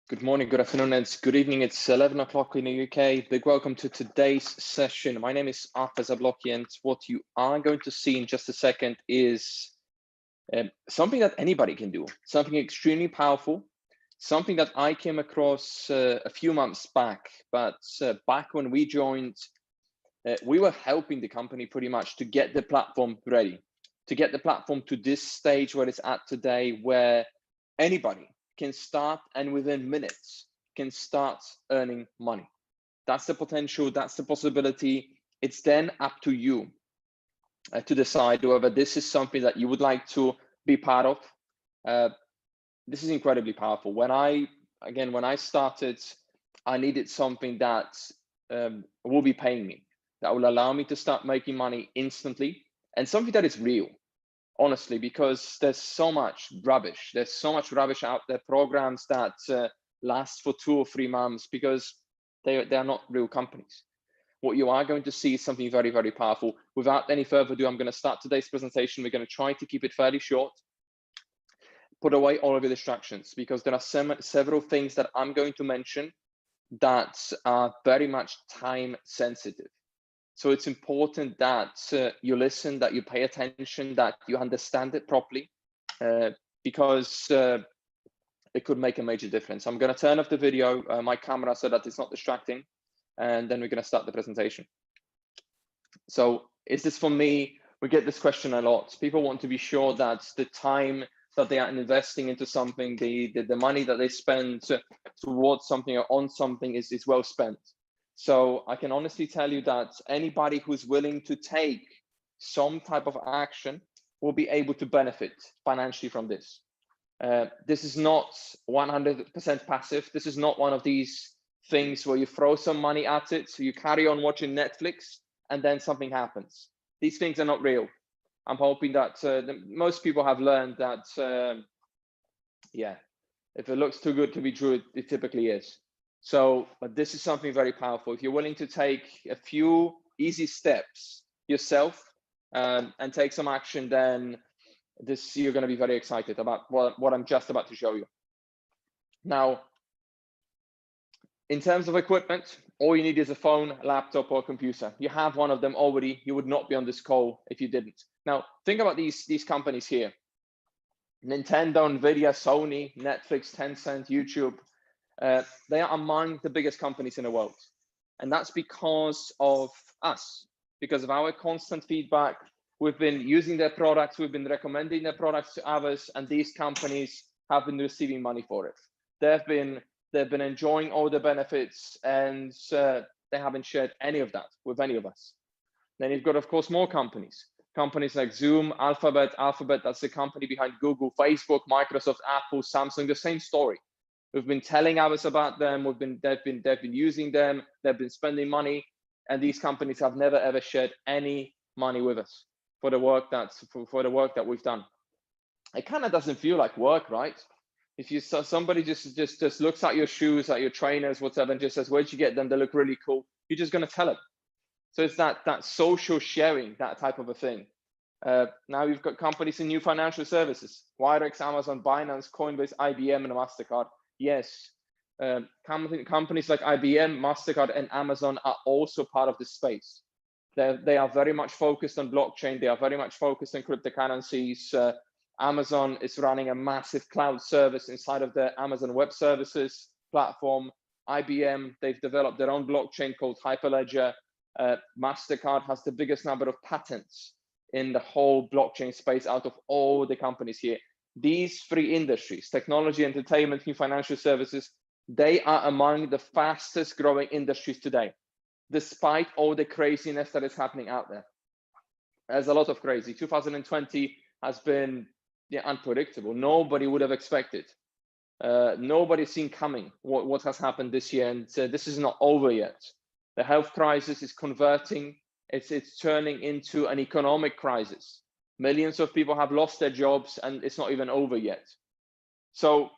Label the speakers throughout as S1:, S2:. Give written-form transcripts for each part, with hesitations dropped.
S1: Good morning, good afternoon, and good evening. It's 11 o'clock in the UK. Big welcome to today's session. My name is Arthur Zablocki, and what you are going to see in just a second is something that anybody can do, something extremely powerful, something that I came across a few months back. But back when we joined, we were helping the company pretty much to get the platform ready, to get the platform to this stage where it's at today, where anybody can start and within minutes can start earning money. That's the potential, that's the possibility. It's then up to you to decide whether this is something that you would like to be part of. This is incredibly powerful. When I started, I needed something that will be paying me, that will allow me to start making money instantly, and something that is real. Honestly, because there's so much rubbish. There's so much rubbish out there, programs that last for 2 or 3 months because they are not real companies. What you are going to see is something very, very powerful. Without any further ado, I'm going to start today's presentation. We're going to try to keep it fairly short. Put away all of your distractions because there are several things that I'm going to mention that are very much time sensitive. So it's important that you listen, that you pay attention, that you understand it properly, because it could make a major difference. I'm going to turn off the video, my camera, so that it's not distracting, and then we're going to start the presentation. So is this for me? We get this question a lot. People want to be sure that the time that they are investing into something, the money that they spend towards something or on something is well spent. So I can honestly tell you that anybody who's willing to take some type of action will be able to benefit financially from this. This is not 100% passive. This is not one of these things where you throw some money at it, so you carry on watching Netflix, and then something happens. These things are not real. I'm hoping that most people have learned that, yeah, if it looks too good to be true, it typically is. So, but this is something very powerful. If you're willing to take a few easy steps yourself and take some action, then you're going to be very excited about what I'm just about to show you. Now, in terms of equipment, all you need is a phone, laptop, or computer. You have one of them already. You would not be on this call if you didn't. Now, think about these companies here: Nintendo, Nvidia, Sony, Netflix, Tencent, YouTube. They are among the biggest companies in the world. And that's because of us, because of our constant feedback. We've been using their products, we've been recommending their products to others, and these companies have been receiving money for it. They've been enjoying all the benefits, and they haven't shared any of that with any of us. Then you've got, of course, more companies like Zoom, Alphabet, that's the company behind Google, Facebook, Microsoft, Apple, Samsung, the same story. We've been telling others about them. They've been using them. They've been spending money, and these companies have never ever shared any money with us for the work that we've done. It kind of doesn't feel like work, right? If somebody just looks at your shoes, at your trainers, whatever, and just says, "Where'd you get them? They look really cool." You're just going to tell them. So it's that social sharing, that type of a thing. Now you've got companies in new financial services: Wirex, Amazon, Binance, Coinbase, IBM, and Mastercard. Yes, companies like IBM, Mastercard, and Amazon are also part of this space. They are very much focused on blockchain. They are very much focused on cryptocurrencies. Amazon is running a massive cloud service inside of their Amazon Web Services platform. IBM, they've developed their own blockchain called Hyperledger. Mastercard has the biggest number of patents in the whole blockchain space out of all the companies here. These 3 industries, technology, entertainment, new financial services, they are among the fastest growing industries today, despite all the craziness that is happening out there. There's a lot of crazy. 2020 has been unpredictable. Nobody would have expected. Nobody's seen coming what has happened this year, and this is not over yet. The health crisis is converting. It's turning into an economic crisis. Millions of people have lost their jobs, and it's not even over yet. So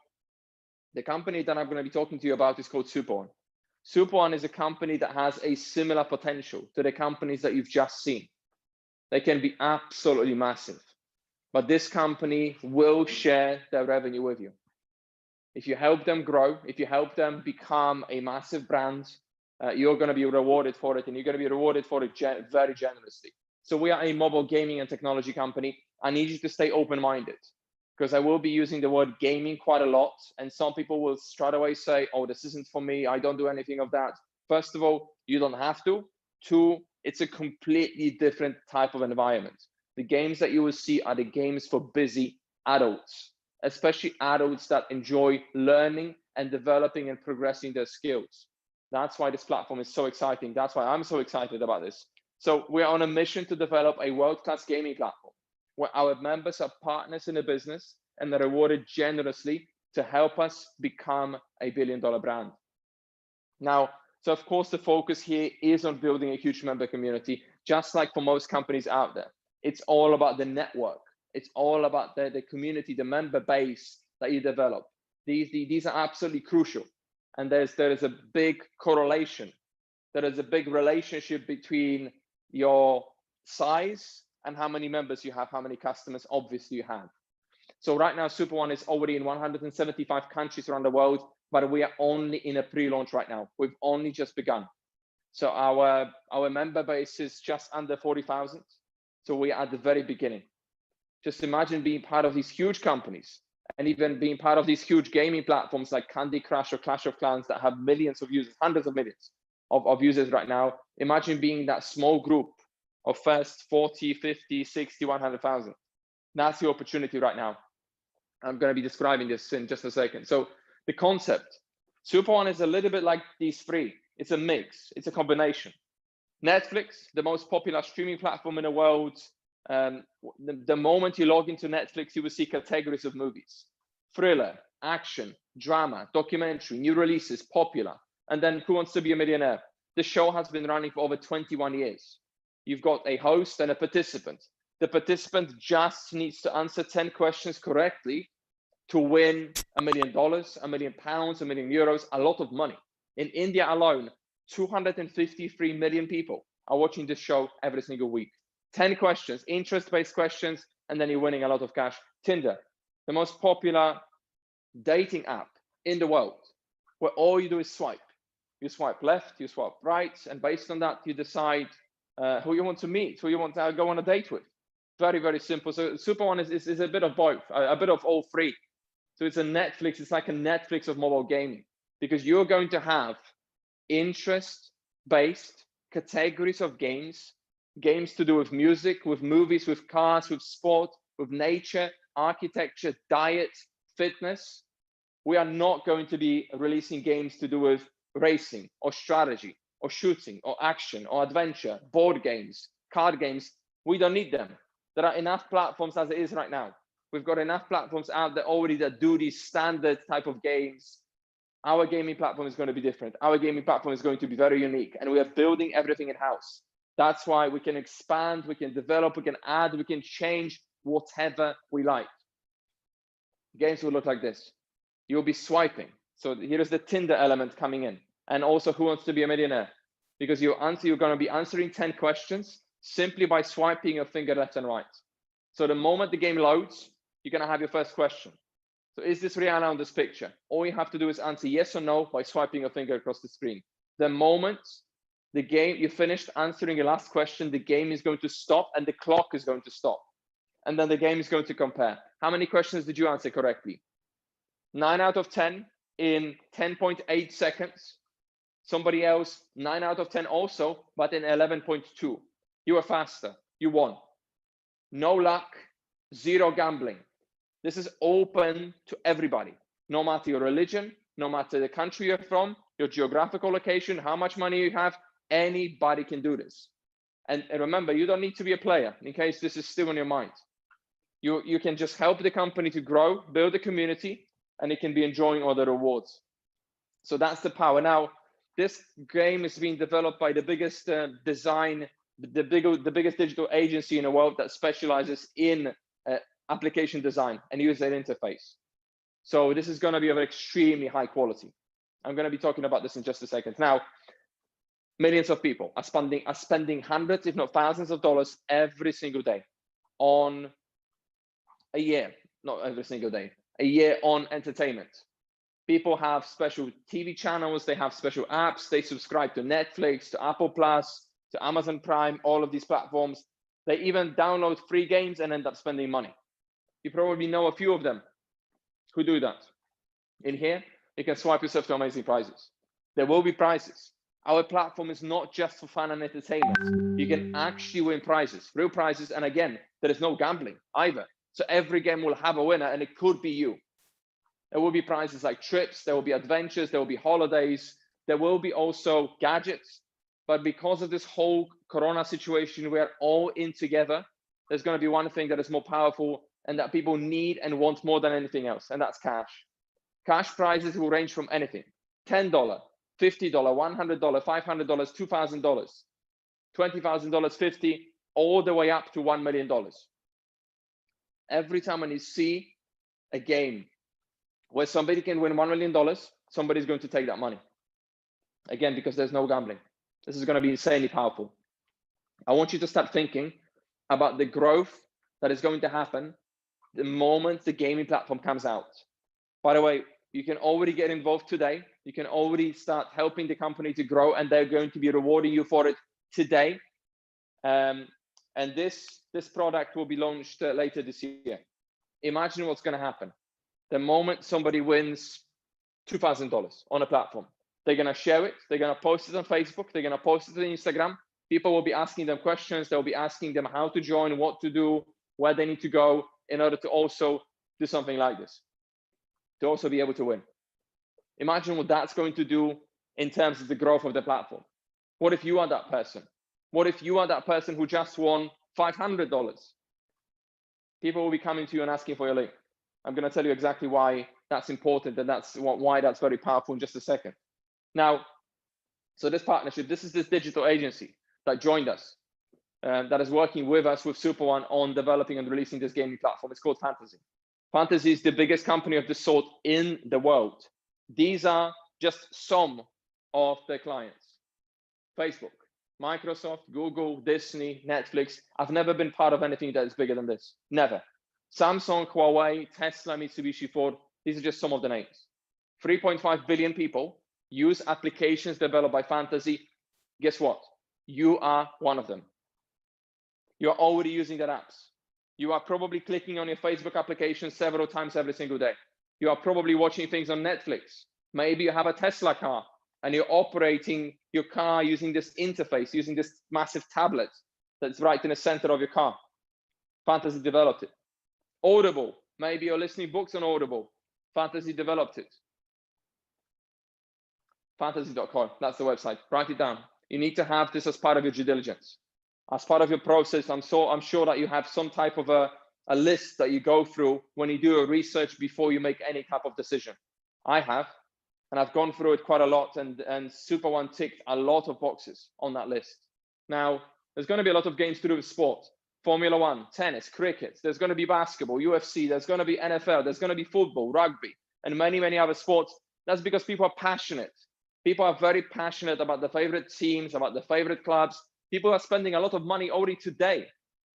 S1: the company that I'm going to be talking to you about is called SuperOne. SuperOne is a company that has a similar potential to the companies that you've just seen. They can be absolutely massive, but this company will share their revenue with you. If you help them grow, if you help them become a massive brand, you're going to be rewarded for it, and you're going to be rewarded for it very generously. So we are a mobile gaming and technology company. I need you to stay open-minded, because I will be using the word gaming quite a lot, and some people will straight away say, oh, this isn't for me, I don't do anything of that. First of all, you don't have to. Two, it's a completely different type of environment. The games that you will see are the games for busy adults, especially adults that enjoy learning and developing and progressing their skills. That's why this platform is so exciting. That's why I'm so excited about this. So we're on a mission to develop a world-class gaming platform where our members are partners in the business and they're rewarded generously to help us become a billion-dollar brand. Now, so of course, the focus here is on building a huge member community, just like for most companies out there. It's all about the network. It's all about the community, the member base that you develop. These are absolutely crucial. And there is a big correlation. There is a big relationship between your size and how many members you have, how many customers obviously you have. So right now, SuperOne is already in 175 countries around the world, but we are only in a pre-launch right now. We've only just begun. So our member base is just under 40,000. So we are at the very beginning. Just imagine being part of these huge companies and even being part of these huge gaming platforms like Candy Crush or Clash of Clans that have millions of users, hundreds of millions of users right now. Imagine being that small group of first 40, 50, 60, 100,000. That's the opportunity right now. I'm going to be describing this in just a second. So the concept, SuperOne is a little bit like these three. It's a mix. It's a combination. Netflix, the most popular streaming platform in the world. The moment you log into Netflix, you will see categories of movies: thriller, action, drama, documentary, new releases, popular. And then Who Wants to Be a Millionaire? The show has been running for over 21 years. You've got a host and a participant. The participant just needs to answer 10 questions correctly to win $1 million, £1 million, £1 million, a lot of money. In India alone, 253 million people are watching this show every single week. 10 questions, interest-based questions, and then you're winning a lot of cash. Tinder, the most popular dating app in the world, where all you do is swipe. You swipe left, you swipe right, and based on that, you decide who you want to meet, who you want to go on a date with. Very, very simple. So SuperOne is a bit of both, a bit of all three. So it's a Netflix, it's like a Netflix of mobile gaming, because you're going to have interest-based categories of games to do with music, with movies, with cars, with sport, with nature, architecture, diet, fitness. We are not going to be releasing games to do with racing or strategy or shooting or action or adventure, board games, card games. We don't need them. There are enough platforms as it is right now. We've got enough platforms out there already that do these standard type of games. Our gaming platform is going to be different. Our gaming platform is going to be very unique, and we are building everything in-house. That's why we can expand, we can develop, we can add, we can change whatever we like. Games will look like this. You'll be swiping. So here is the Tinder element coming in, and also Who Wants to Be a Millionaire? Because you're going to be answering 10 questions simply by swiping your finger left and right. So the moment the game loads, you're going to have your first question. So is this Rihanna on this picture? All you have to do is answer yes or no by swiping your finger across the screen. The moment the game, you finished answering your last question, the game is going to stop and the clock is going to stop. And then the game is going to compare. How many questions did you answer correctly? 9 out of 10 in 10.8 seconds. Somebody else, 9 out of 10 also, but in 11.2. You were faster, you won. No luck, zero gambling. This is open to everybody, no matter your religion, no matter the country you're from, your geographical location, how much money you have, anybody can do this. And remember, you don't need to be a player in case this is still in your mind. You can just help the company to grow, build a community, and it can be enjoying all the rewards. So that's the power. Now, this game is being developed by the biggest the biggest digital agency in the world that specializes in application design and user interface. So this is going to be of extremely high quality. I'm going to be talking about this in just a second. Now, millions of people are spending hundreds, if not thousands of dollars every single day on a year, not every single day, a year on entertainment. People have special TV channels, they have special apps, they subscribe to Netflix, to Apple Plus, to Amazon Prime, all of these platforms. They even download free games and end up spending money. You probably know a few of them who do that. In here, you can swipe yourself to amazing prizes. There will be prizes. Our platform is not just for fun and entertainment. You can actually win prizes, real prizes. And again, there is no gambling either. So every game will have a winner, and it could be you. There will be prizes like trips, there will be adventures, there will be holidays, there will be also gadgets. But because of this whole Corona situation, we are all in together. There's going to be one thing that is more powerful and that people need and want more than anything else, and that's cash. Cash prizes will range from anything: $10, $50, $100, $500, $2,000, $20,000, $50, all the way up to $1 million. Every time when you see a game where somebody can win $1 million, somebody's going to take that money. Again, because there's no gambling. This is going to be insanely powerful. I want you to start thinking about the growth that is going to happen the moment the gaming platform comes out. By the way, you can already get involved today. You can already start helping the company to grow, and they're going to be rewarding you for it today. And this product will be launched later this year. Imagine what's going to happen. The moment somebody wins $2,000 on a platform, they're going to share it. They're going to post it on Facebook. They're going to post it on Instagram. People will be asking them questions. They'll be asking them how to join, what to do, where they need to go in order to also do something like this, to also be able to win. Imagine what that's going to do in terms of the growth of the platform. What if you are that person? What if you are that person who just won $500? People will be coming to you and asking for your link. I'm going to tell you exactly why that's important, and why that's very powerful in just a second. Now, so this partnership, this is this digital agency that joined us, that is working with us, with SuperOne, on developing and releasing this gaming platform. It's called Fantasy. Fantasy is the biggest company of this sort in the world. These are just some of their clients: Facebook, Microsoft, Google, Disney, Netflix. I've never been part of anything that is bigger than this. Never. Samsung, Huawei, Tesla, Mitsubishi, Ford. These are just some of the names. 3.5 billion people use applications developed by Fantasy. Guess what? You are one of them. You are already using their apps. You are probably clicking on your Facebook application several times every single day. You are probably watching things on Netflix. Maybe you have a Tesla car and you're operating your car using this interface, using this massive tablet that's right in the center of your car. Fantasy developed it. Audible, maybe you're listening books on Audible. Fantasy developed it. Fantasy.com, that's the website. Write it down. You need to have this as part of your due diligence. As part of your process, I'm sure that you have some type of a list that you go through when you do a research before you make any type of decision. I have, and I've gone through it quite a lot, and SuperOne ticked a lot of boxes on that list. Now, there's going to be a lot of games to do with sport. Formula One, tennis, cricket. There's going to be basketball, UFC. There's going to be NFL. There's going to be football, rugby, and many, many other sports. That's because people are passionate. People are very passionate about the favorite teams, about the favorite clubs. People are spending a lot of money already today,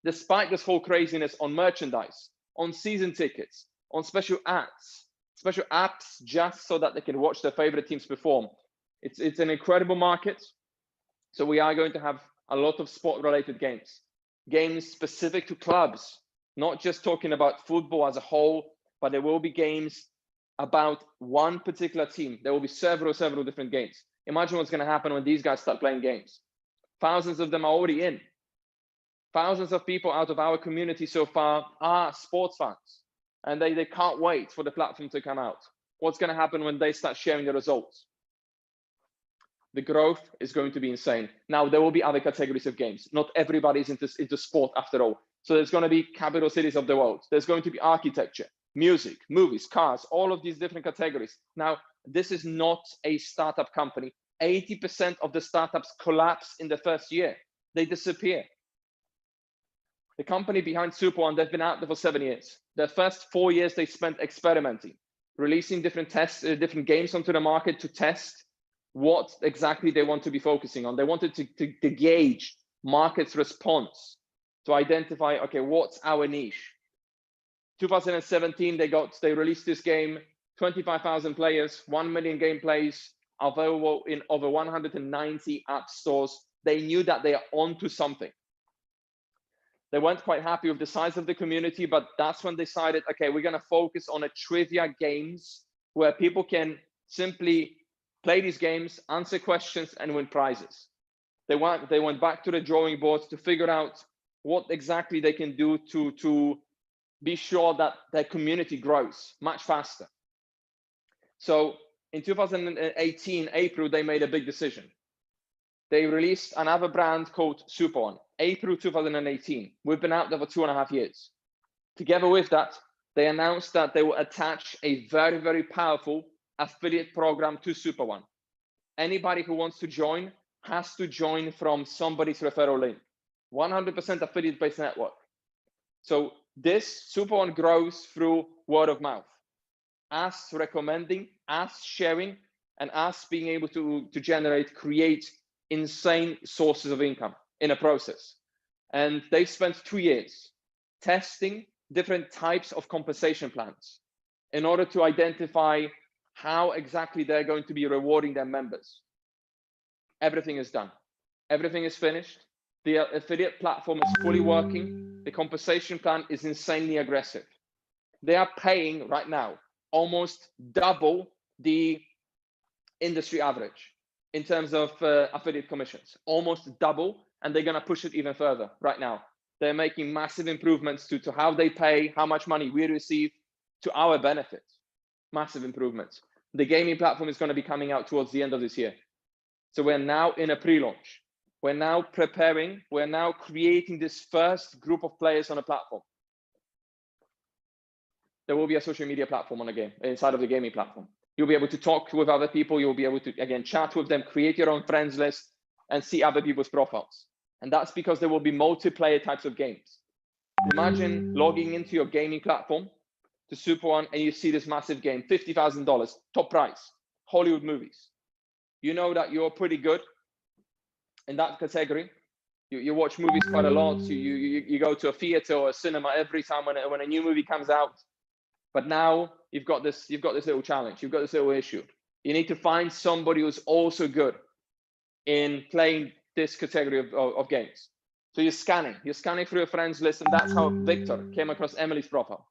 S1: despite this whole craziness, on merchandise, on season tickets, on special apps, just so that they can watch their favorite teams perform. It's an incredible market. So we are going to have a lot of sport-related games specific to clubs, not just talking about football as a whole, but there will be games about one particular team. There will be several different games. Imagine what's going to happen when these guys start playing games. Thousands of them are already in. Thousands of people out of our community so far are sports fans, and they can't wait for the platform to come out. What's going to happen when they start sharing the results? The growth is going to be insane. Now, there will be other categories of games. Not everybody is into sport after all. So there's going to be capital cities of the world. There's going to be architecture, music, movies, cars, all of these different categories. Now, this is not a startup company. 80% of the startups collapse in the first year. They disappear. The company behind SuperOne, they've been out there for 7 years. The first 4 years they spent experimenting, releasing different different games onto the market to test what exactly they want to be focusing on. They wanted to gauge market's response, to identify, okay, what's our niche? 2017, they released this game 25,000 players, 1 million game plays, available in over 190 app stores. They knew that they are onto something. They weren't quite happy with the size of the community, but that's when they decided, okay, we're going to focus on a trivia games where people can simply play these games, answer questions, and win prizes. They went back to the drawing board to figure out what exactly they can do to be sure that their community grows much faster. So in 2018, April, they made a big decision. They released another brand called SuperOne, April 2018. We've been out there for 2.5 years. Together with that, they announced that they will attach a very, very powerful affiliate program to SuperOne. Anybody who wants to join has to join from somebody's referral link. 100% affiliate-based network. So this SuperOne grows through word of mouth, us recommending, us sharing, and us being able to create insane sources of income in a process. And they spent 2 years testing different types of compensation plans in order to identify how exactly they're going to be rewarding their members. Everything is done. Everything is finished. The affiliate platform is fully working. The compensation plan is insanely aggressive. They are paying right now almost double the industry average in terms of affiliate commissions, almost double, and they're going to push it even further right now. They're making massive improvements to how they pay, how much money we receive to our benefit. Massive improvements. The gaming platform is going to be coming out towards the end of this year. So we're now in a pre-launch. We're now preparing, we're now creating this first group of players on a platform. There will be a social media platform on a game, inside of the gaming platform. You'll be able to talk with other people. You'll be able to, again, chat with them, create your own friends list, and see other people's profiles. And that's because there will be multiplayer types of games. Imagine logging into your gaming platform to SuperOne and you see this massive game, $50,000, top price, Hollywood movies. You know that you're pretty good in that category. You watch movies quite a lot. You go to a theater or a cinema every time when a new movie comes out. But now you've got this little challenge. You've got this little issue. You need to find somebody who's also good in playing this category of games. So you're scanning through a friends list, and that's how Victor came across Emily's profile.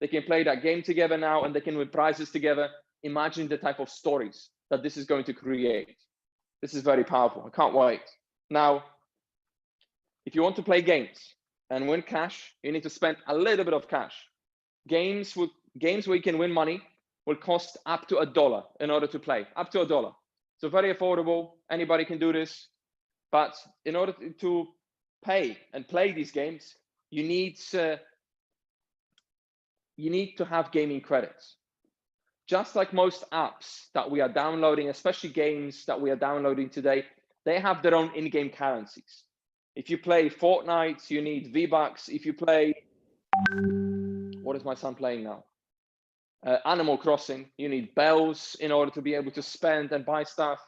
S1: They can play that game together now, and they can win prizes together. Imagine the type of stories that this is going to create. This is very powerful. I can't wait. Now, if you want to play games and win cash, you need to spend a little bit of cash. Games where you can win money will cost up to $1 in order to play, up to $1. So very affordable. Anybody can do this. But in order to pay and play these games, you need to have gaming credits. Just like most apps that we are downloading, especially games that we are downloading today, they have their own in-game currencies. If you play Fortnite, you need V-Bucks. If you play, what is my son playing now? Animal Crossing, you need bells in order to be able to spend and buy stuff.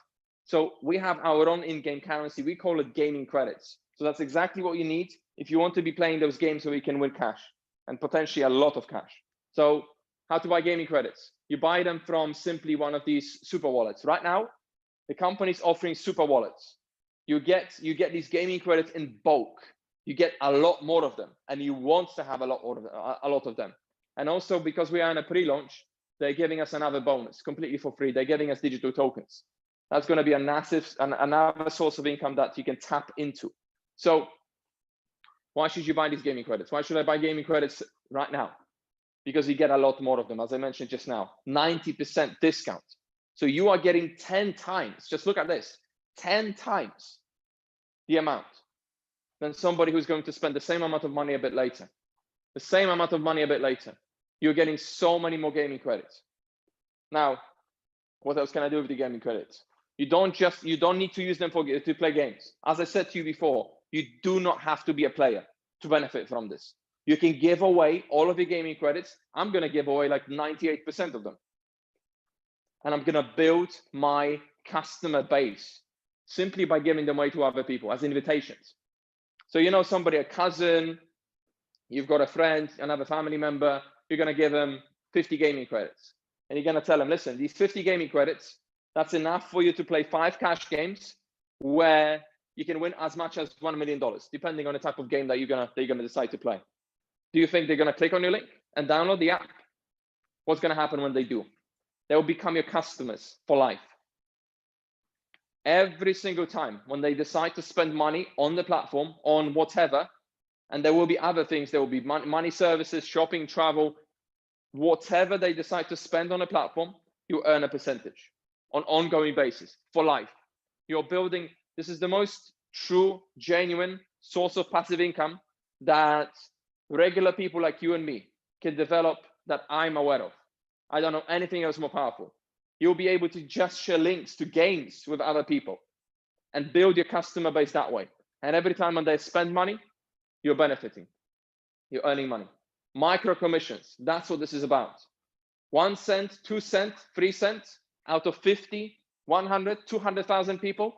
S1: So we have our own in-game currency. We call it gaming credits. So that's exactly what you need if you want to be playing those games so you can win cash, and potentially a lot of cash. So how to buy gaming credits? You buy them from simply one of these super wallets. Right now, the company is offering super wallets. You get these gaming credits in bulk. You get a lot more of them, and you want to have a lot of them. And also, because we are in a pre-launch, they're giving us another bonus completely for free. They're giving us digital tokens. That's going to be another source of income that you can tap into. So why should you buy these gaming credits? Why should I buy gaming credits right now? Because you get a lot more of them, as I mentioned just now, 90% discount. So you are getting 10 times, just look at this, 10 times the amount than somebody who's going to spend the same amount of money a bit later. The same amount of money a bit later. You're getting so many more gaming credits. Now, what else can I do with the gaming credits? You don't need to use them to play games. As I said to you before, you do not have to be a player to benefit from this. You can give away all of your gaming credits. I'm going to give away like 98% of them. And I'm going to build my customer base simply by giving them away to other people as invitations. So you know somebody, a cousin, you've got a friend, another family member, you're going to give them 50 gaming credits. And you're going to tell them, listen, these 50 gaming credits, that's enough for you to play 5 cash games where you can win as much as $1 million, depending on the type of game that you're gonna decide to play. Do you think they're gonna click on your link and download the app? What's gonna happen when they do? They will become your customers for life. Every single time when they decide to spend money on the platform, on whatever, and there will be other things, there will be money services, shopping, travel, whatever they decide to spend on a platform, you earn a percentage on an ongoing basis for life. You're building, this is the most true, genuine source of passive income that regular people like you and me can develop that I'm aware of. I don't know anything else more powerful. You'll be able to just share links to games with other people and build your customer base that way. And every time when they spend money, you're benefiting. You're earning money. Micro commissions, that's what this is about. 1 cent, 2 cents, 3 cents out of 50, 100, 200,000 people.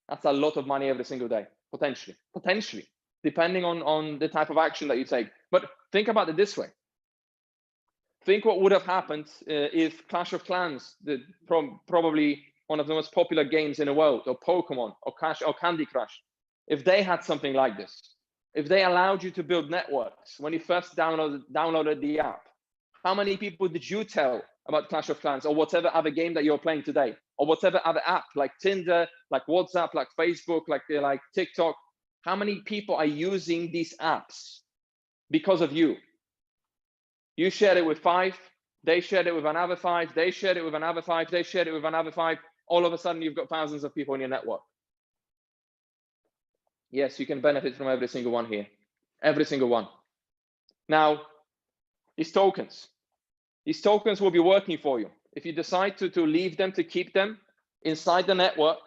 S1: That's a lot of money every single day, potentially, depending on the type of action that you take. But think about it this way. Think what would have happened if Clash of Clans, probably one of the most popular games in the world, or Pokemon, or Candy Crush, if they had something like this, if they allowed you to build networks when you first downloaded the app. How many people did you tell about Clash of Clans or whatever other game that you're playing today, or whatever other app like Tinder, like WhatsApp, like Facebook, like TikTok? How many people are using these apps because of you? You shared it with 5, they shared it with another 5, they shared it with another 5, they shared it with another 5. All of a sudden, you've got thousands of people in your network. Yes, you can benefit from every single one here, every single one. Now, these tokens will be working for you. If you decide to leave them, to keep them inside the network,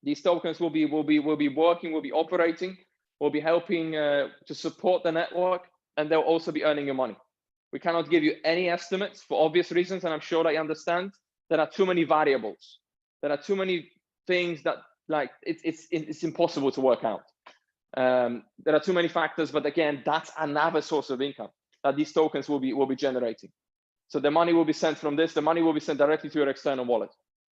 S1: these tokens will be working, will be operating, will be helping to support the network, and they'll also be earning your money. We cannot give you any estimates for obvious reasons, and I'm sure that you understand. There are too many variables. There are too many things that it's impossible to work out. There are too many factors, but again, that's another source of income that these tokens will be generating. So the money will be sent from this. The money will be sent directly to your external wallet.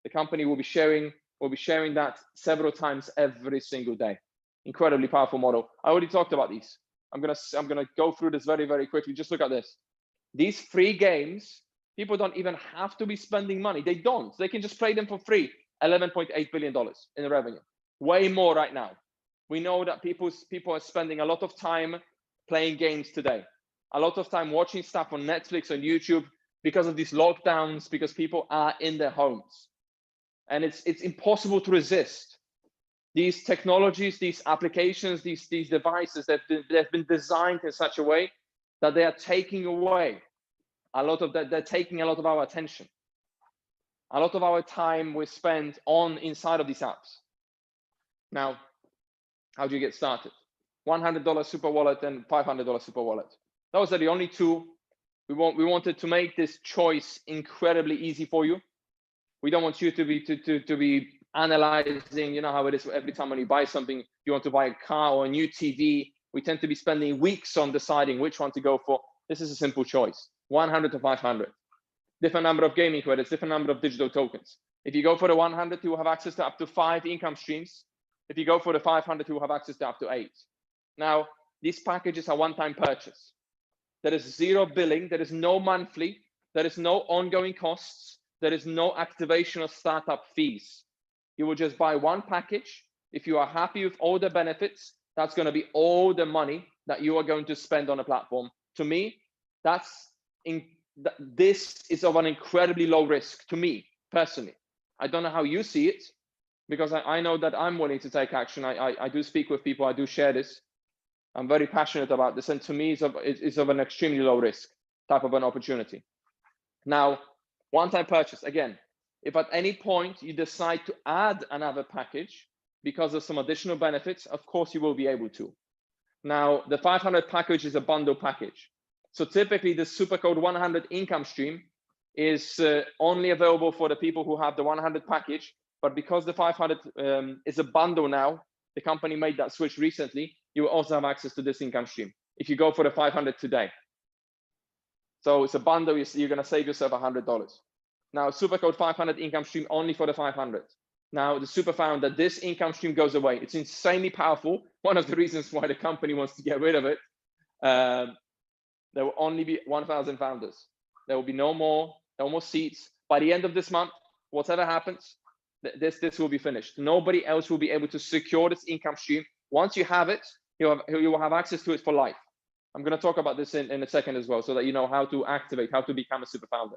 S1: The company will be sharing that several times every single day. Incredibly powerful model. I already talked about these. I'm gonna go through this very, very quickly. Just look at this. These free games, people don't even have to be spending money. They don't. They can just play them for free. $11.8 billion in revenue. Way more right now. We know that people are spending a lot of time playing games today. A lot of time watching stuff on Netflix, on YouTube, because of these lockdowns, because people are in their homes. And it's impossible to resist. These technologies, these applications, these devices, they've been designed in such a way that they are taking away a lot of that. They're taking a lot of our attention. A lot of our time we spend inside of these apps. Now, how do you get started? $100 super wallet and $500 super wallet. Those are the only two. We wanted to make this choice incredibly easy for you. We don't want you to be analyzing, you know how it is every time when you buy something, you want to buy a car or a new TV. We tend to be spending weeks on deciding which one to go for. This is a simple choice, 100 to 500. Different number of gaming credits, different number of digital tokens. If you go for the 100, you will have access to up to 5 income streams. If you go for the 500, you will have access to up to 8. Now, these packages are one-time purchase. There is zero billing, there is no monthly, there is no ongoing costs, there is no activation or startup fees. You will just buy one package. If you are happy with all the benefits, that's going to be all the money that you are going to spend on a platform. To me, this is of an incredibly low risk to me personally. I don't know how you see it, because I know that I'm willing to take action. I do speak with people, I do share this. I'm very passionate about this, and to me, it's of an extremely low risk type of an opportunity. Now, one-time purchase, again, if at any point you decide to add another package because of some additional benefits, of course you will be able to. Now, the 500 package is a bundle package. So typically the Supercode 100 income stream is only available for the people who have the 100 package, but because the 500 is a bundle now, the company made that switch recently, you will also have access to this income stream if you go for the 500 today. So it's a bundle. You're going to save yourself $100. Now, Supercode 500 income stream only for the 500. Now, the super founder, this income stream goes away. It's insanely powerful. One of the reasons why the company wants to get rid of it. There will only be 1,000 founders. There will be no more seats. By the end of this month, whatever happens, this will be finished. Nobody else will be able to secure this income stream. Once you have it, you will have access to it for life. I'm going to talk about this in a second as well, so that you know how to activate, how to become a super founder.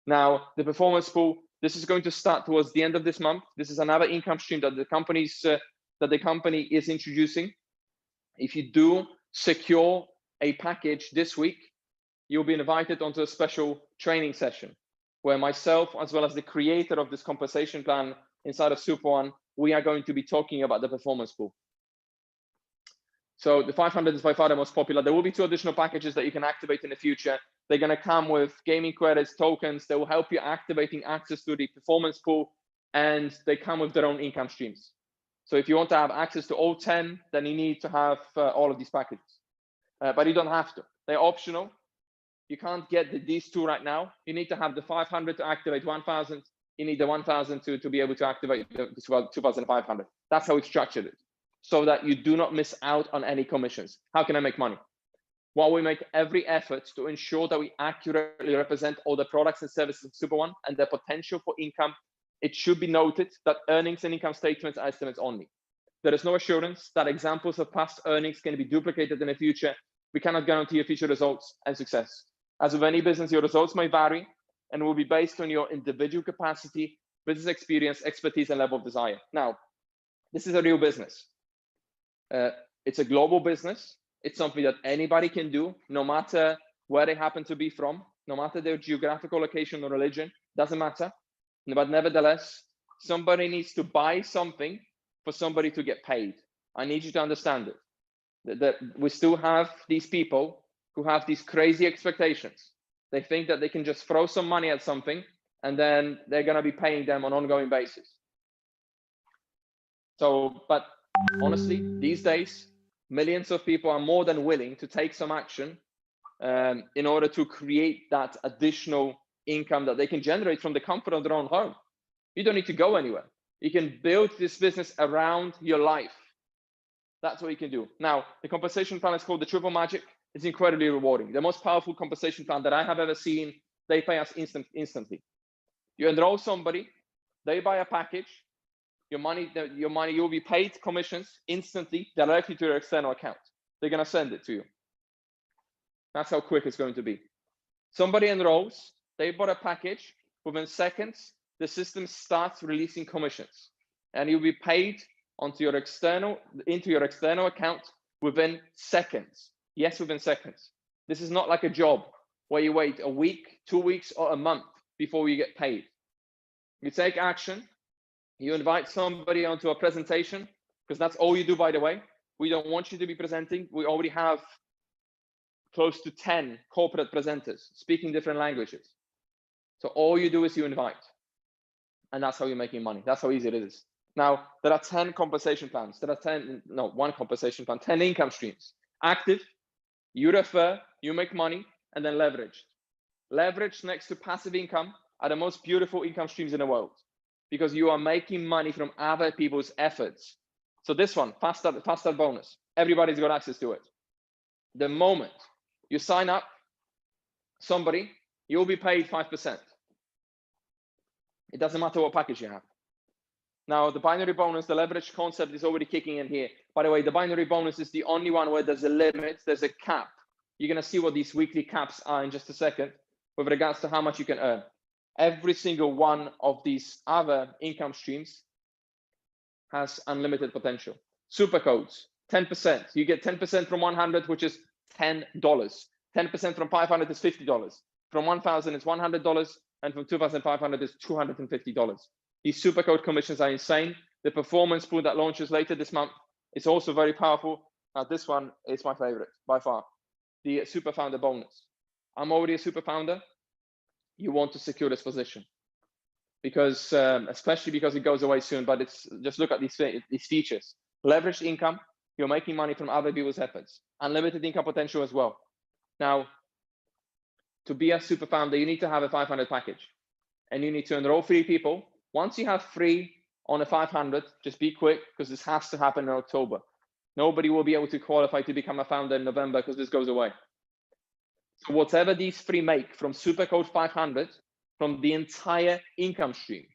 S1: Now, the performance pool, this is going to start towards the end of this month. This is another income stream that the company is introducing. If you do secure a package this week, you'll be invited onto a special training session where myself, as well as the creator of this compensation plan inside of SuperOne, we are going to be talking about the performance pool. So the 500 is by far the most popular. There will be 2 additional packages that you can activate in the future. They're going to come with gaming credits, tokens. They will help you activating access to the performance pool, and they come with their own income streams. So if you want to have access to all 10, then you need to have all of these packages. But you don't have to. They're optional. You can't get these 2 right now. You need to have the 500 to activate 1,000. You need the 1,000 to be able to activate the 2,500. That's how we structured it, so that you do not miss out on any commissions. How can I make money? Well, we make every effort to ensure that we accurately represent all the products and services of SuperOne and their potential for income. It should be noted that earnings and income statements are estimates only. There is no assurance that examples of past earnings can be duplicated in the future. We cannot guarantee your future results and success. As with any business, your results may vary and will be based on your individual capacity, business experience, expertise, and level of desire. Now, this is a real business. It's a global business. It's something that anybody can do, no matter where they happen to be from, no matter their geographithat location or religion, doesn't matter. But nevertheless, somebody needs to buy something for somebody to get paid. I need you to understand it. That we still have these people who have these crazy expectations. They think that they can just throw some money at something and then they're going to be paying them on an ongoing basis. So, but honestly, these days, millions of people are more than willing to take some action in order to create that additional income that they can generate from the comfort of their own home. You don't need to go anywhere. You can build this business around your life. That's what you can do. Now, the compensation plan is called the Triple Magic. It's incredibly rewarding. The most powerful compensation plan that I have ever seen. They pay us instantly. You enroll somebody, they buy a package, your money, you'll be paid commissions instantly directly to your external account. They're going to send it to you. That's how quick it's going to be. Somebody enrolls, they bought a package, within seconds, the system starts releasing commissions, and you'll be paid into your external account within seconds. Yes, within seconds. This is not like a job where you wait a week, 2 weeks, or a month before you get paid. You take action. You invite somebody onto a presentation, because that's all you do, by the way. We don't want you to be presenting. We already have close to 10 corporate presenters speaking different languages. So all you do is you invite. And that's how you're making money. That's how easy it is. Now, there are 10 compensation plans. There are one compensation plan, 10 income streams. Active, you refer, you make money, and then leveraged. Leveraged next to passive income are the most beautiful income streams in the world, because you are making money from other people's efforts. So this one, fast start bonus, everybody's got access to it. The moment you sign up somebody, you'll be paid 5%. It doesn't matter what package you have. Now, the binary bonus, the leverage concept is already kicking in here. By the way, the binary bonus is the only one where there's a limit, there's a cap. You're going to see what these weekly caps are in just a second with regards to how much you can earn. Every single one of these other income streams has unlimited potential. Supercodes, 10%. You get 10% from 100, which is $10. 10% from 500 is $50. From 1,000 is $100, and from 2,500 is $250. These supercode commissions are insane. The performance pool that launches later this month is also very powerful. Now, this one is my favorite by far, the super founder bonus. I'm already a super founder. You want to secure this position, because especially because it goes away soon. But it's just look at these features: leveraged income. You're making money from other people's efforts. Unlimited income potential as well. Now, to be a super founder, you need to have a 500 package, and you need to enroll 3 people. Once you have 3 on a 500, just be quick, because this has to happen in October. Nobody will be able to qualify to become a founder in November because this goes away. So whatever these 3 make from Supercode 500, from the entire income stream,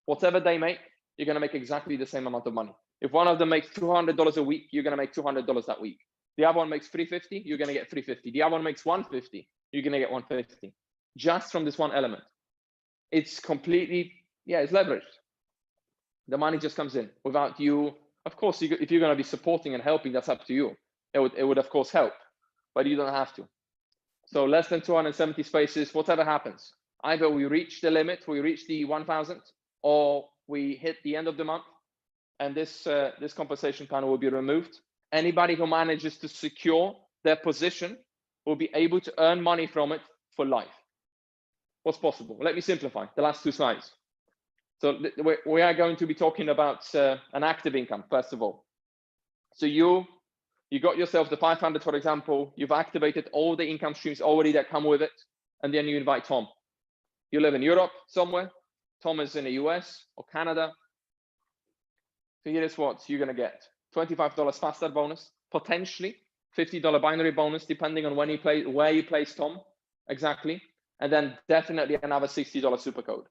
S1: whatever they make, you're going to make exactly the same amount of money. If one of them makes $200 a week, you're going to make $200 that week. The other one makes $350, you're going to get $350. The other one makes $150, you're going to get $150. Just from this one element. It's completely, it's leveraged. The money just comes in without you. Of course, if you're going to be supporting and helping, that's up to you. It would of course help, but you don't have to. So less than 270 spaces, whatever happens, either we reach the limit, we reach the 1,000, or we hit the end of the month, and this compensation panel will be removed. Anybody who manages to secure their position will be able to earn money from it for life. What's possible? Let me simplify the last 2 slides. So we are going to be talking about an active income, first of all. So you got yourself the 500, for example, you've activated all the income streams already that come with it, and then you invite Tom. You live in Europe somewhere, Tom is in the US or Canada. So here's what you're gonna get. $25 fast start bonus, potentially $50 binary bonus, depending on when you play, where you place Tom exactly, and then definitely another $60 super code.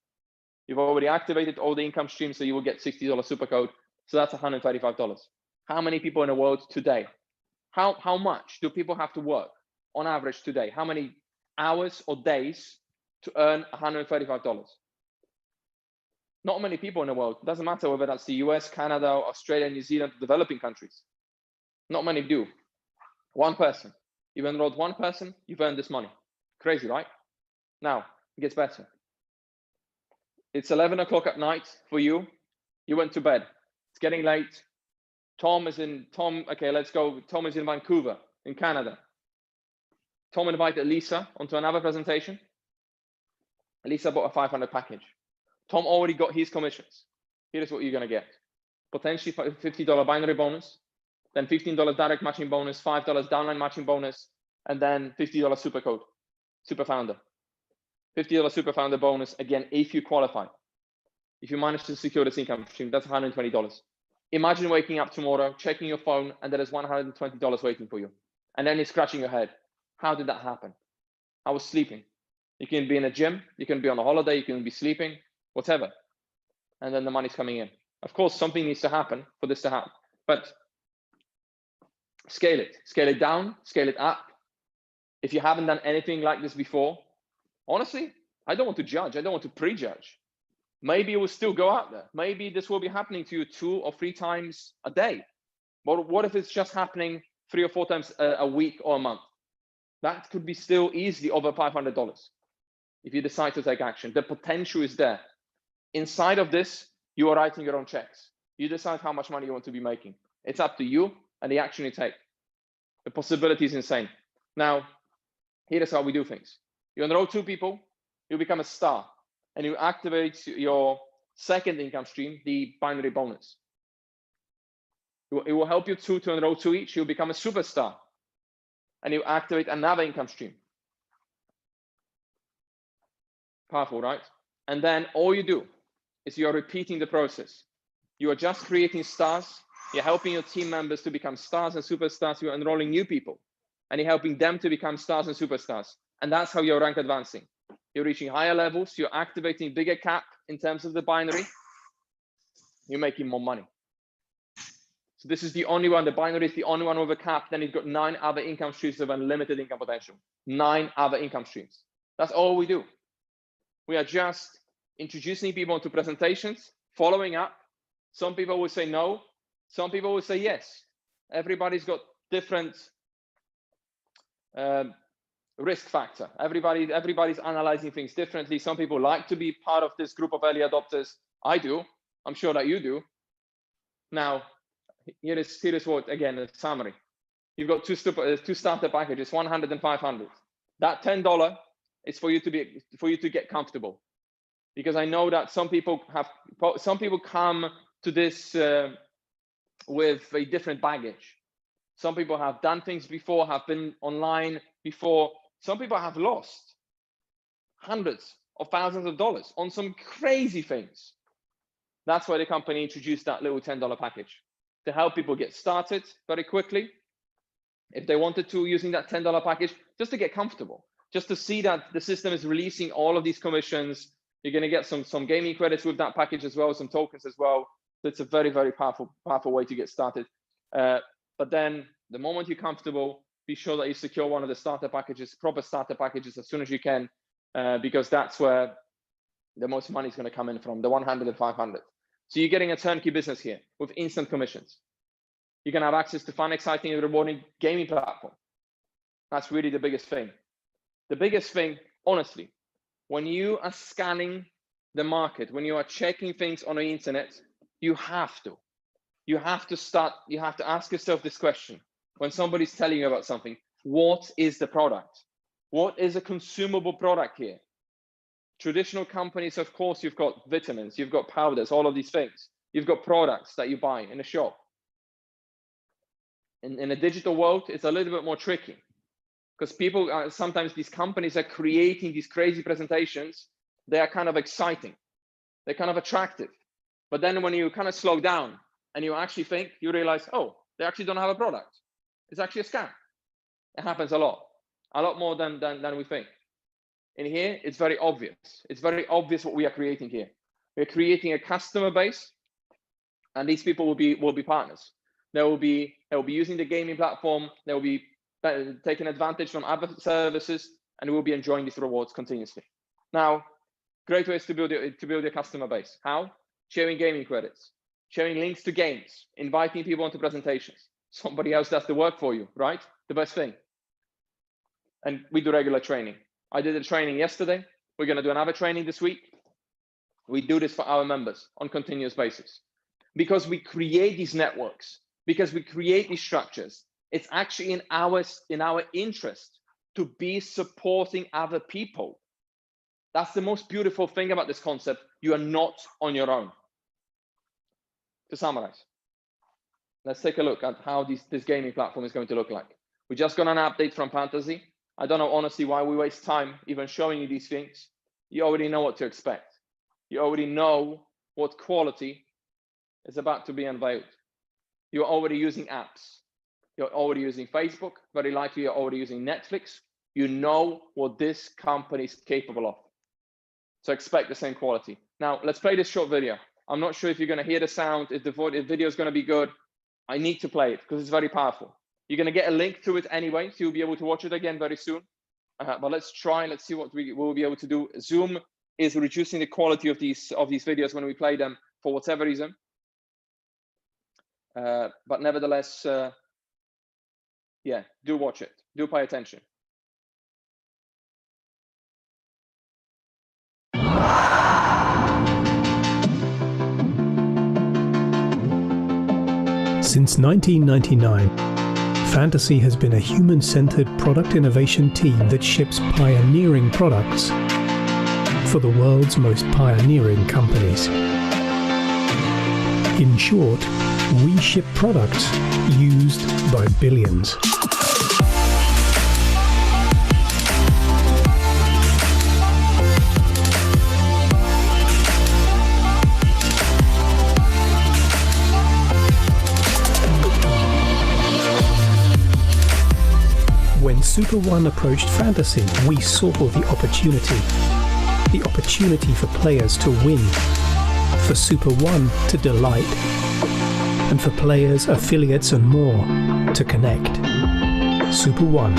S1: You've already activated all the income streams, so you will get $60 super code. So that's $135. How many people in the world today? How much do people have to work on average today? How many hours or days to earn $135? Not many people in the world. It doesn't matter whether that's the US, Canada, Australia, New Zealand, developing countries. Not many do. One person. You've enrolled one person, you've earned this money. Crazy, right? Now, it gets better. It's 11 o'clock at night for you. You went to bed. It's getting late. Okay, let's go. Tom is in Vancouver, in Canada. Tom invited Lisa onto another presentation. Lisa bought a 500 package. Tom already got his commissions. Here's what you're going to get. Potentially $50 binary bonus, then $15 direct matching bonus, $5 downline matching bonus, and then $50 super code, super founder. $50 super founder bonus, again, if you qualify. If you manage to secure this income stream, that's $120. Imagine waking up tomorrow, checking your phone, and there is $120 waiting for you. And then you're scratching your head. How did that happen? I was sleeping. You can be in a gym, you can be on a holiday, you can be sleeping, whatever. And then the money's coming in. Of course, something needs to happen for this to happen. But scale it down, scale it up. If you haven't done anything like this before, honestly, I don't want to judge. I don't want to prejudge. Maybe it will still go out there. Maybe this will be happening to you 2 or 3 times a day. But what if it's just happening 3 or 4 times a week or a month? That could be still easily over $500 if you decide to take action. The potential is there. Inside of this, you are writing your own checks. You decide how much money you want to be making. It's up to you and the action you take. The possibility is insane. Now, here is how we do things. You enroll 2 people, you become a star, and you activate your second income stream, the binary bonus. It will help you to enroll 2 each. You'll become a superstar, and you activate another income stream. Powerful, right? And then all you do is you're repeating the process. You are just creating stars. You're helping your team members to become stars and superstars. You're enrolling new people, and you're helping them to become stars and superstars. And that's how you're rank advancing. You're reaching higher levels. You're activating bigger cap in terms of the binary. You're making more money. So this is the only one. The binary is the only one with a cap. Then you've got 9 other income streams of unlimited income potential. 9 other income streams. That's all we do. We are just introducing people into presentations, following up. Some people will say no. Some people will say yes. Everybody's got different risk factor. Everybody's analyzing things differently. Some people like to be part of this group of early adopters. I do. I'm sure that you do. Now, here is what, again, a summary. You've got 2 starter packages, 100 and 500. That $10 is for you to get comfortable, because I know that some people come to this with a different baggage. Some people have done things before, have been online before. Some people have lost. hundreds of thousands of dollars on some crazy things. That's why the company introduced that little $10 package to help people get started very quickly. If they wanted to, using that $10 package, just to get comfortable, just to see that the system is releasing all of these commissions. You're going to get some gaming credits with that package as well, some tokens as well. So it's a very, very powerful way to get started. But then the moment you're comfortable, be sure that you secure one of the starter packages, proper starter packages as soon as you can, because that's where the most money is going to come in from, the 100 and 500. So you're getting a turnkey business here with instant commissions. You can have access to fun, exciting, and rewarding gaming platform. That's really the biggest thing. The biggest thing, honestly, when you are scanning the market, when you are checking things on the internet, you have to ask yourself this question. When somebody's telling you about something, what is the product? What is a consumable product here? Traditional companies, of course, you've got vitamins, you've got powders, all of these things. You've got products that you buy in a shop. In a digital world, it's a little bit more tricky because people sometimes these companies are creating these crazy presentations. They are kind of exciting. They're kind of attractive. But then when you kind of slow down and you actually think, you realize, oh, they actually don't have a product. It's actually a scam. It happens a lot more than we think. In here, it's very obvious. It's very obvious what we are creating here. We're creating a customer base, and these people will be partners. They will be using the gaming platform. They will be taking advantage from other services, and we will be enjoying these rewards continuously. Now, great ways to build your customer base. How? Sharing gaming credits, sharing links to games, inviting people onto presentations. Somebody else does the work for you, right? The best thing. And we do regular training. I did a training yesterday. We're going to do another training this week. We do this for our members on a continuous basis because we create these networks, because we create these structures. It's actually in our interest to be supporting other people. That's the most beautiful thing about this concept. You are not on your own. To summarize, let's take a look at how this gaming platform is going to look like. We just got an update from Fantasy. I don't know, honestly, why we waste time even showing you these things. You already know what to expect. You already know what quality is about to be unveiled. You're already using apps. You're already using Facebook. Very likely you're already using Netflix. You know what this company is capable of. So expect the same quality. Now, let's play this short video. I'm not sure if you're going to hear the sound, if the video is going to be good. I need to play it because it's very powerful. You're going to get a link to it anyway, so you'll be able to watch it again very soon. But let's see what we will be able to do. Zoom is reducing the quality of these videos when we play them for whatever reason. But nevertheless, yeah, do watch it. Do pay attention.
S2: Since 1999, Fantasy has been a human-centered product innovation team that ships pioneering products for the world's most pioneering companies. In short, we ship products used by billions. When SuperOne approached Fantasy, we saw the opportunity for players to win, for SuperOne to delight, and for players, affiliates and more to connect. SuperOne,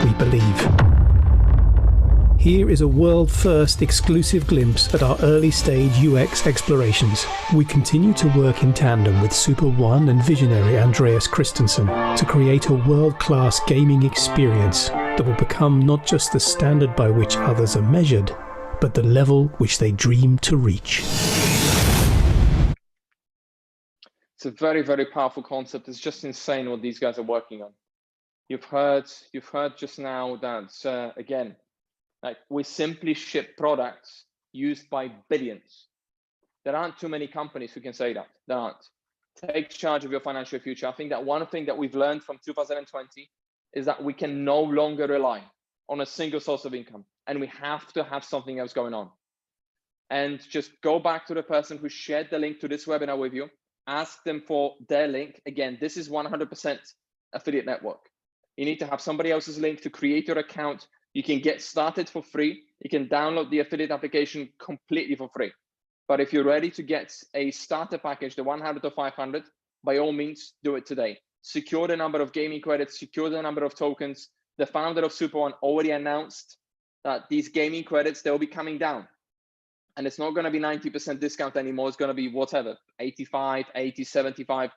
S2: we believe. Here is a world-first exclusive glimpse at our early-stage UX explorations. We continue to work in tandem with SuperOne and visionary Andreas Christensen to create a world-class gaming experience that will become not just the standard by which others are measured, but the level which they dream to reach.
S1: It's a very, very powerful concept. It's just insane what these guys are working on. You've heard just now that, again, like we simply ship products used by billions. There aren't too many companies who can say that. There aren't. Take charge of your financial future. I think that one thing that we've learned from 2020 is that we can no longer rely on a single source of income, and we have to have something else going on. And just go back to the person who shared the link to this webinar with you, ask them for their link. Again, this is 100% affiliate network. You need to have somebody else's link to create your account. You can get started for free. You can download the affiliate application completely for free. But if you're ready to get a starter package, the 100 or 500, by all means, do it today. Secure the number of gaming credits, secure the number of tokens. The founder of SuperOne already announced that these gaming credits, they'll be coming down. And it's not going to be 90% discount anymore. It's going to be whatever, 85, 80, 75.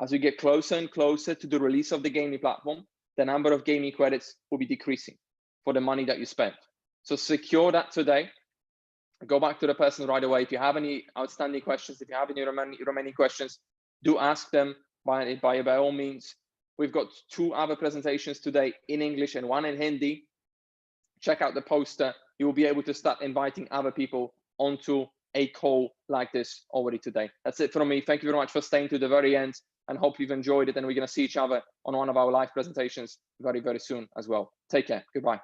S1: As we get closer and closer to the release of the gaming platform, the number of gaming credits will be decreasing for the money that you spent. So secure that today. Go back to the person right away. If you have any outstanding questions, if you have any remaining questions, do ask them by all means. We've got 2 other presentations today in English and 1 in Hindi. Check out the poster. You will be able to start inviting other people onto a call like this already today. That's it from me. Thank you very much for staying to the very end, and hope you've enjoyed it. And we're going to see each other on one of our live presentations very, very soon as well. Take care. Goodbye.